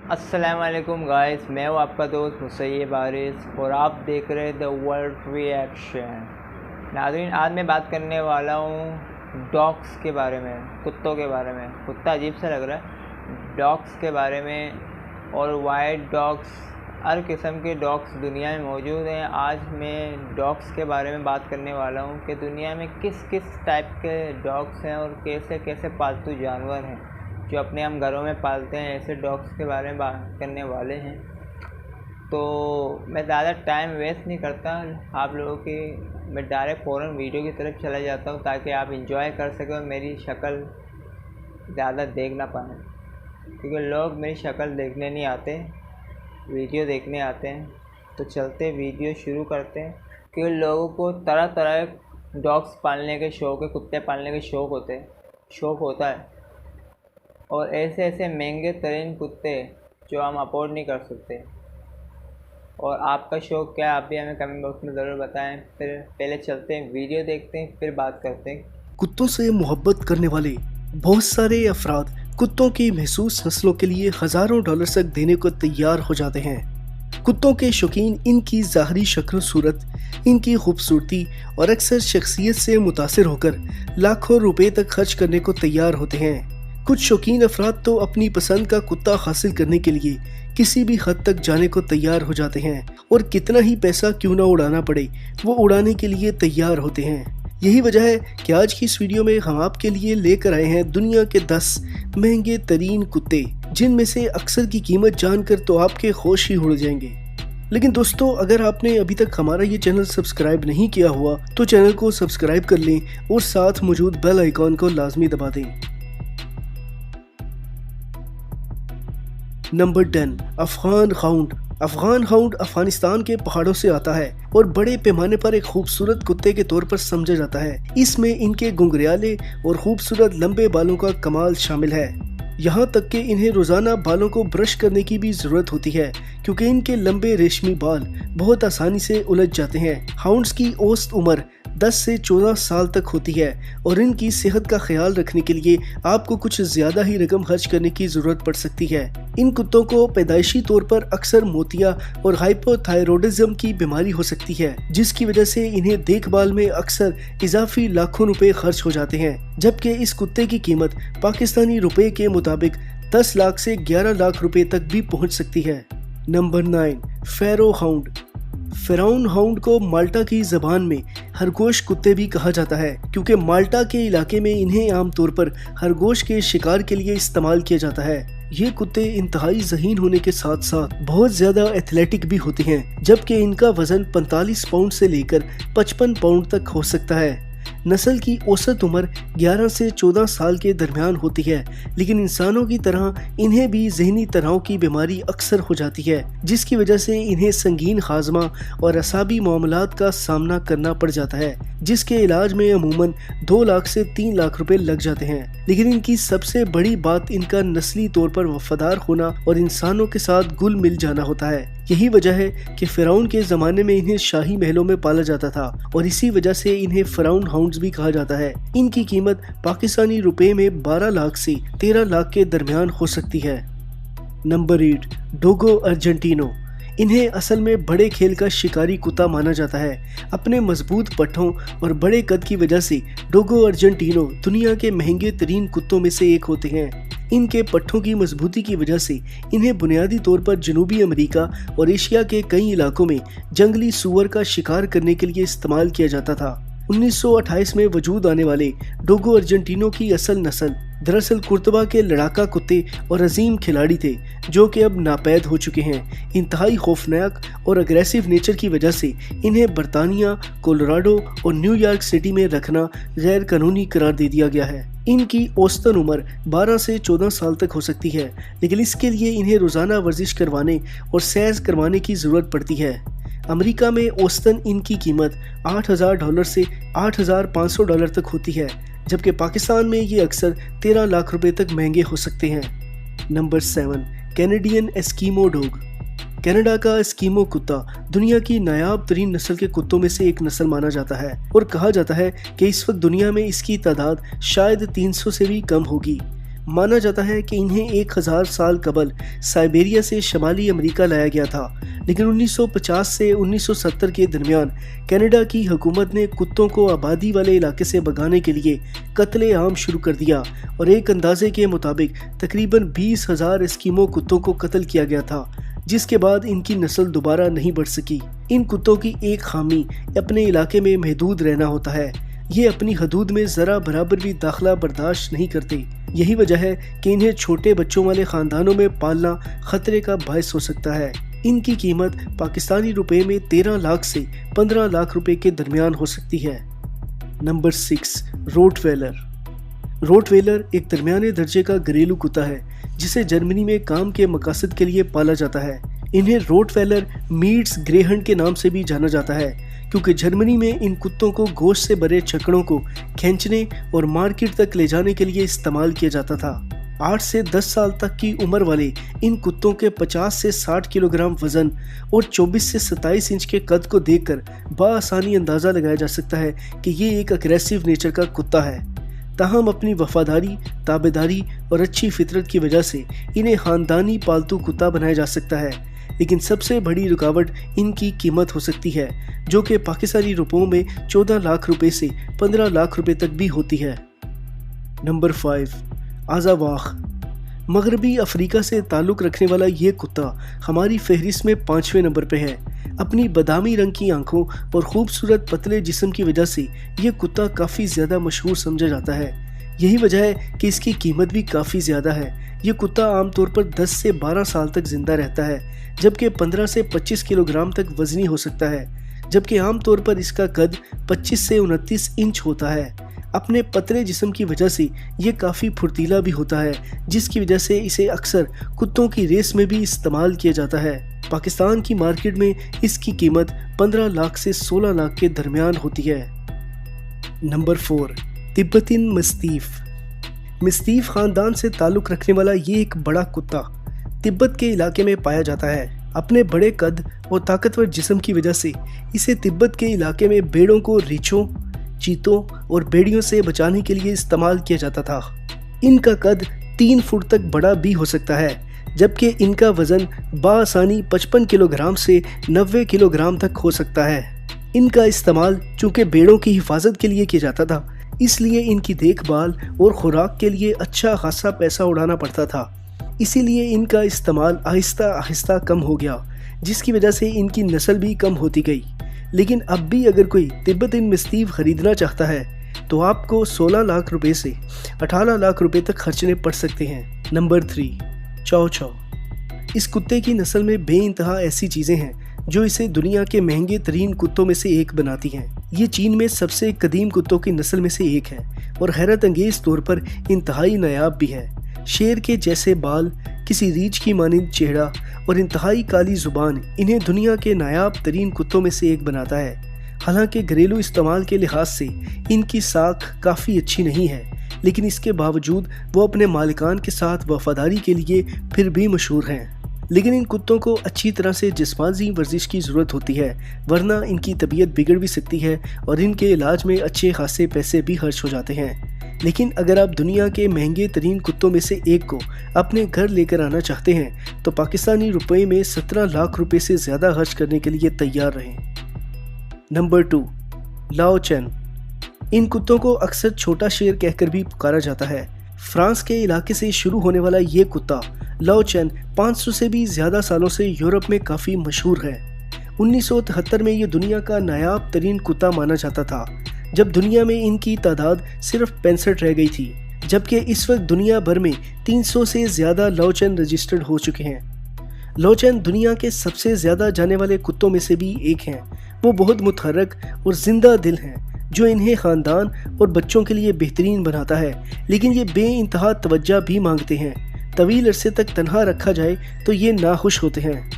अस्सलाम वालेकुम गाइस, मैं हूँ आपका दोस्त मुसैयब बारिस और आप देख रहे द वर्ल्ड रिएक्शन। नाज़रीन, आज मैं बात करने वाला हूँ डॉग्स के बारे में, कुत्तों के बारे में। कुत्ता अजीब सा लग रहा है। डॉग्स के बारे में और वाइट डॉग्स, हर किस्म के डॉग्स दुनिया में मौजूद हैं। आज मैं डॉग्स के बारे में बात करने वाला हूँ कि दुनिया में किस किस टाइप के डॉग्स हैं और कैसे कैसे पालतू जानवर हैं जो अपने हम घरों में पालते हैं। ऐसे डॉग्स के बारे में बात करने वाले हैं। तो मैं ज़्यादा टाइम वेस्ट नहीं करता आप लोगों की, मैं डायरेक्ट फ़ौरन वीडियो की तरफ चला जाता हूँ ताकि आप इंजॉय कर सकें और मेरी शक्ल ज़्यादा देख ना पाएँ, क्योंकि लोग मेरी शक्ल देखने नहीं आते, वीडियो देखने आते हैं। तो चलते वीडियो शुरू करते हैं। क्योंकि लोगों को तरह तरह के डॉग्स पालने के शौक़ है, कुत्ते पालने के शौक़ होता है और ऐसे ऐसे महंगे तरीन कुत्ते जो हम अफोर्ड नहीं कर सकते। और आपका शौक़ क्या है, आप भी हमें कमेंट बॉक्स में ज़रूर बताएं। फिर पहले चलते हैं, वीडियो देखते हैं, फिर बात करते हैं। कुत्तों से मोहब्बत करने वाले बहुत सारे अफराद कुत्तों की महसूस नस्लों के लिए हज़ारों डॉलर तक देने को तैयार हो जाते हैं। कुत्तों के शौकीन इनकी ज़ाहरी शक्ल सूरत, इनकी खूबसूरती और अक्सर शख्सियत से मुतासिर होकर लाखों रुपए तक खर्च करने को तैयार होते हैं। कुछ शौकीन अफराद तो अपनी पसंद का कुत्ता हासिल करने के लिए किसी भी हद तक जाने को तैयार हो जाते हैं और कितना ही पैसा क्यों ना उड़ाना पड़े वो उड़ाने के लिए तैयार होते हैं। यही वजह है कि आज की इस वीडियो में हम आपके लिए लेकर आए हैं दुनिया के 10 महंगे तरीन कुत्ते, जिनमें से अक्सर की कीमत जानकर तो आपके होश ही उड़ जाएंगे। लेकिन दोस्तों, अगर आपने अभी तक हमारा ये चैनल सब्सक्राइब नहीं किया हुआ तो चैनल को सब्सक्राइब कर लें और साथ मौजूद बेल आइकॉन को लाजमी दबा दें। Number 10, Afghan hound. Afghan hound Afghanistan के पहाड़ों से आता है और बड़े पैमाने पर एक खूबसूरत कुत्ते के तौर पर समझा जाता है। इसमें इनके गुंगरियाले और खूबसूरत लंबे बालों का कमाल शामिल है। यहाँ तक कि इन्हें रोजाना बालों को ब्रश करने की भी जरूरत होती है, क्योंकि इनके लंबे रेशमी बाल बहुत आसानी से उलझ जाते हैं। हाउंड्स की औसत उम्र 10 से 14 साल तक होती है और इनकी सेहत का ख्याल रखने के लिए आपको कुछ ज्यादा ही रकम खर्च करने की जरूरत पड़ सकती है। इन कुत्तों को पैदाइशी तौर पर अक्सर मोतिया और हाइपोथायरॉयडिज्म की बीमारी हो सकती है, जिसकी वजह से इन्हें देखभाल में अक्सर इजाफी लाखों रुपए खर्च हो जाते हैं। जबकि इस कुत्ते की कीमत पाकिस्तानी रुपए के मुताबिक 10 लाख से 11 लाख रुपए तक भी पहुंच सकती है। नंबर 9, फेरो हाउंड। फेराउन हाउंड को माल्टा की जबान में खरगोश कुत्ते भी कहा जाता है, क्योंकि माल्टा के इलाके में इन्हें आमतौर पर खरगोश के शिकार के लिए इस्तेमाल किया जाता है। ये कुत्ते इंतहाई ज़हीन होने के साथ साथ बहुत ज्यादा एथलेटिक भी होते हैं, जबकि इनका वजन 45 पाउंड से लेकर 55 पाउंड तक हो सकता है। नस्ल की औसत उम्र 11 से 14 साल के दरमियान होती है, लेकिन इंसानों की तरह इन्हें भी ज़हनी तनाव की बीमारी अक्सर हो जाती है, जिसकी वजह से इन्हें संगीन हाजमा और असाबी मामलात का सामना करना पड़ जाता है, जिसके इलाज में अमूमन 2 लाख से 3 लाख रुपए लग जाते हैं। लेकिन इनकी सबसे बड़ी बात इनका नस्ली तौर पर वफादार होना और इंसानों के साथ घुल मिल जाना होता है। यही वजह है कि फिरौन के ज़माने में इन्हें शाही महलों में पाला जाता था और इसी वजह से इन्हें फिरौन हाउंड्स भी कहा जाता है। इनकी कीमत पाकिस्तानी रुपए में 12 लाख से 13 लाख के दरमियान हो सकती है। Number 8, Dogo Argentino. इन्हें असल में बड़े खेल का शिकारी कुत्ता माना जाता है। अपने मजबूत पट्ठों और बड़े कद की वजह से डोगो अर्जेंटिनो दुनिया के महंगे तरीन कुत्तों में से एक होते हैं। इनके पट्ठों की मजबूती की वजह से इन्हें बुनियादी तौर पर जनूबी अमेरिका और एशिया के कई इलाकों में जंगली सूअर का शिकार करने के लिए इस्तेमाल किया जाता था। 1928 में वजूद आने वाले डोगो अर्जेंटिनो की असल नस्ल दरअसल कुर्तबा के लड़ाका कुत्ते और अजीम खिलाड़ी थे, जो कि अब नापैद हो चुके हैं। इंतहाई खौफनाक और अग्रेसिव नेचर की वजह से इन्हें बरतानिया, कोलोराडो और न्यूयॉर्क सिटी में रखना गैर कानूनी करार दे दिया गया है। इनकी औसतन उम्र 12 से 14 साल तक हो सकती है, लेकिन इसके लिए इन्हें रोजाना वर्जिश करवाने और सैर करवाने की जरूरत पड़ती है। अमेरिका में औसतन इनकी कीमत $8,000 से $8,500 तक होती है, जबकि पाकिस्तान में ये अक्सर 13 लाख रुपए तक महंगे हो सकते हैं। Number 7, Canadian Eskimo dog. Canada का एस्कीमो कुत्ता दुनिया की नायाब तरीन नस्ल के कुत्तों में से एक नस्ल माना जाता है और कहा जाता है कि इस वक्त दुनिया में इसकी तादाद शायद 300 से भी कम होगी। माना जाता है कि इन्हें 1000 साल कबल साइबेरिया से शमाली अमेरिका लाया गया था, लेकिन 1950 से 1970 के दरमियान कनाडा की हुकूमत ने कुत्तों को आबादी वाले इलाके से भगाने के लिए कत्ले आम शुरू कर दिया और एक अंदाजे के मुताबिक तकरीबन 20,000 एस्किमो कुत्तों को कत्ल किया गया था, जिसके बाद इनकी नस्ल दोबारा नहीं बढ़ सकी। इन कुत्तों की एक खामी अपने इलाके में महदूद रहना होता है। ये अपनी हदूद में ज़रा बराबर भी दाखिला बर्दाश्त नहीं करते। यही वजह है कि इन्हें छोटे बच्चों वाले ख़ानदानों में पालना ख़तरे का बायस हो सकता है। इनकी कीमत पाकिस्तानी रुपए में 13 लाख से 15 लाख रुपए के दरमियान हो सकती है। Number 6, Rottweiler. रोटवेलर एक दरमियाने दर्जे का घरेलू कुत्ता है जिसे जर्मनी में काम के मकासद के लिए पाला जाता है। इन्हें रोटवेलर मीट्स ग्रेहंड के नाम से भी जाना जाता है, क्योंकि जर्मनी में इन कुत्तों को गोश्त से भरे छकड़ों को खींचने और मार्केट तक ले जाने के लिए इस्तेमाल किया जाता था। 8 से 10 साल तक की उम्र वाले इन कुत्तों के 50 से 60 किलोग्राम वजन और 24 से 27 इंच के कद को देखकर बआसानी अंदाज़ा लगाया जा सकता है कि ये एक अग्रेसिव नेचर का कुत्ता है। ताहम अपनी वफादारी, ताबेदारी और अच्छी फितरत की वजह से इन्हें ख़ानदानी पालतू कुत्ता बनाया जा सकता है, लेकिन सबसे बड़ी रुकावट इनकी कीमत हो सकती है, जो कि पाकिस्तानी रुपयों में 14 लाख रुपए से 15 लाख रुपए तक भी होती है। नंबर 5, आज़ावाख। मगरबी अफ्रीका से ताल्लुक़ रखने वाला ये कुत्ता हमारी फहरिस्त में 5वें नंबर पे है। अपनी बादामी रंग की आंखों और खूबसूरत पतले जिस्म की वजह से ये कुत्ता काफ़ी ज़्यादा मशहूर समझा जाता है। यही वजह है कि इसकी कीमत भी काफ़ी ज़्यादा है। ये कुत्ता आमतौर पर 10 से 12 साल तक ज़िंदा रहता है, जबकि 15 से 25 किलोग्राम तक वज़नी हो सकता है, जबकि आमतौर पर इसका कद 25 से 29 इंच होता है। अपने पतले जिस्म की वजह से ये काफ़ी फुर्तीला भी होता है, जिसकी वजह से इसे अक्सर कुत्तों की रेस में भी इस्तेमाल किया जाता है। पाकिस्तान की मार्केट में इसकी कीमत 15 लाख से 16 लाख के दरमियान होती है। नंबर 4, तिब्बतिन मस्तीफ़। मस्तीफ़ ख़ानदान से ताल्लुक़ रखने वाला ये एक बड़ा कुत्ता तिब्बत के इलाके में पाया जाता है। अपने बड़े कद और ताकतवर जिस्म की वजह से इसे तिब्बत के इलाके में भेड़ों को रीछों, चीतों और भेड़ियों से बचाने के लिए इस्तेमाल किया जाता था। इनका कद 3 फुट तक बड़ा भी हो सकता है, जबकि इनका वज़न बआसानी 55 किलोग्राम से 90 किलोग्राम तक हो सकता है। इनका इस्तेमाल चूँकि भेड़ों की हिफाजत के लिए किया जाता था, इसलिए इनकी देखभाल और खुराक के लिए अच्छा खासा पैसा उड़ाना पड़ता था। इसीलिए इनका इस्तेमाल आहिस्ता आहिस्ता कम हो गया, जिसकी वजह से इनकी नस्ल भी कम होती गई। लेकिन अब भी अगर कोई तिब्बतिन मस्तीफ़ ख़रीदना चाहता है तो आपको 16 लाख रुपए से 18 लाख रुपए तक खर्चने पड़ सकते हैं। नंबर 3, चाओ चाओ। इस कुत्ते की नस्ल में बेइंतहा ऐसी चीज़ें हैं जो इसे दुनिया के महंगे तरीन कुत्तों में से एक बनाती हैं। ये चीन में सबसे कदीम कुत्तों की नस्ल में से एक है और हैरत अंगेज़ तौर पर इंतहाई नायाब भी है। शेर के जैसे बाल, किसी रीछ की मानिंद चेहरा और इंतहाई काली ज़ुबान इन्हें दुनिया के नायाब तरीन कुत्तों में से एक बनाता है। हालांकि घरेलू इस्तेमाल के लिहाज से इनकी साख काफ़ी अच्छी नहीं है, लेकिन इसके बावजूद वो अपने मालिकान के साथ वफादारी के लिए फिर भी मशहूर हैं। लेकिन इन कुत्तों को अच्छी तरह से जिस्मानी वर्जिश की ज़रूरत होती है, वरना इनकी तबीयत बिगड़ भी सकती है और इनके इलाज में अच्छे खासे पैसे भी खर्च हो जाते हैं। लेकिन अगर आप दुनिया के महंगे तरीन कुत्तों में से एक को अपने घर लेकर आना चाहते हैं तो पाकिस्तानी रुपए में 17 लाख रुपए से ज़्यादा खर्च करने के लिए तैयार रहें। नंबर 2, लाओ चेन। इन कुत्तों को अक्सर छोटा शेर कहकर भी पुकारा जाता है। फ्रांस के इलाके से शुरू होने वाला ये कुत्ता लाओ चेन 500 से भी ज़्यादा सालों से यूरोप में काफ़ी मशहूर है। 1973 में ये दुनिया का नायाब तरीन कुत्ता माना जाता था, जब दुनिया में इनकी तादाद सिर्फ 65 रह गई थी, जबकि इस वक्त दुनिया भर में 300 से ज़्यादा लाओचेन रजिस्टर्ड हो चुके हैं। लाओचेन दुनिया के सबसे ज़्यादा जाने वाले कुत्तों में से भी एक हैं। वो बहुत मुतहर्रिक और ज़िंदा दिल हैं, जो इन्हें ख़ानदान और बच्चों के लिए बेहतरीन बनाता है, लेकिन ये बेइंतहा तवज्जो भी मांगते हैं। तवील अरसे तक तन्हा रखा जाए तो ये नाखुश होते हैं।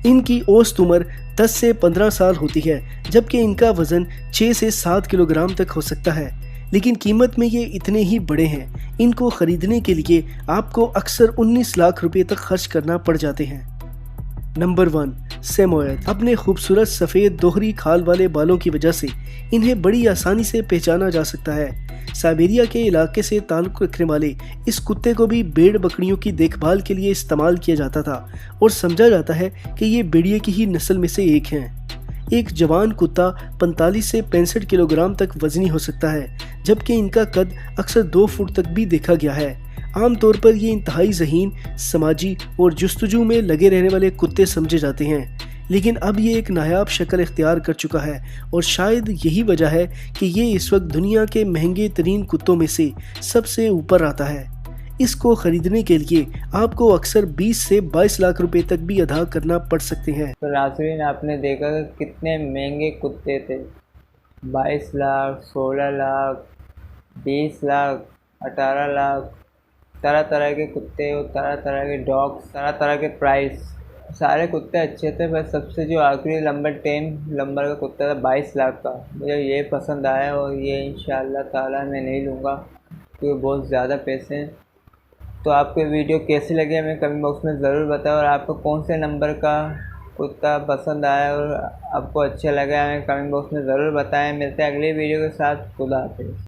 इनकी औसत उम्र 10 से 15 साल होती है, जबकि इनका वज़न 6 से 7 किलोग्राम तक हो सकता है, लेकिन कीमत में ये इतने ही बड़े हैं। इनको ख़रीदने के लिए आपको अक्सर 19 लाख रुपए तक खर्च करना पड़ जाते हैं। नंबर 1, सेमोयड। अपने खूबसूरत सफ़ेद दोहरी खाल वाले बालों की वजह से इन्हें बड़ी आसानी से पहचाना जा सकता है। साइबेरिया के इलाके से ताल्लुक़ रखने वाले इस कुत्ते को भी भेड़ बकरियों की देखभाल के लिए इस्तेमाल किया जाता था और समझा जाता है कि ये भेड़िए की ही नस्ल में से एक हैं। एक जवान कुत्ता 45 से 65 किलोग्राम तक वजनी हो सकता है, जबकि इनका कद अक्सर 2 फुट तक भी देखा गया है। आमतौर पर ये इंतहाई ज़हीन, समाजी और जुस्तजू में लगे रहने वाले कुत्ते समझे जाते हैं, लेकिन अब ये एक नायाब शक्ल इख्तियार कर चुका है और शायद यही वजह है कि ये इस वक्त दुनिया के महंगे तरीन कुत्तों में से सबसे ऊपर आता है। इसको ख़रीदने के लिए आपको अक्सर 20 से 22 लाख रुपए तक भी अदा करना पड़ सकते हैं। तो नाज़रीन, आपने देखा कितने महंगे कुत्ते थे। 22 लाख, 16 लाख, 20 लाख, 18 लाख, तरह तरह के कुत्ते और तरह तरह के डॉग्स, तरह तरह के प्राइस। सारे कुत्ते अच्छे थे, पर सबसे जो आखिरी नंबर का कुत्ता था 22 लाख का, मुझे ये पसंद आया और ये इंशाअल्लाह ताला मैं नहीं लूँगा क्योंकि बहुत ज़्यादा पैसे हैं। तो आपको वीडियो कैसी लगी हमें कमेंट बॉक्स में ज़रूर बताओ, और आपको कौन से नंबर का कुत्ता पसंद आया और आपको अच्छा लगा हमें कमेंट बॉक्स में ज़रूर बताएं। मिलते हैं अगली वीडियो के साथ। खुदा हाफिज़।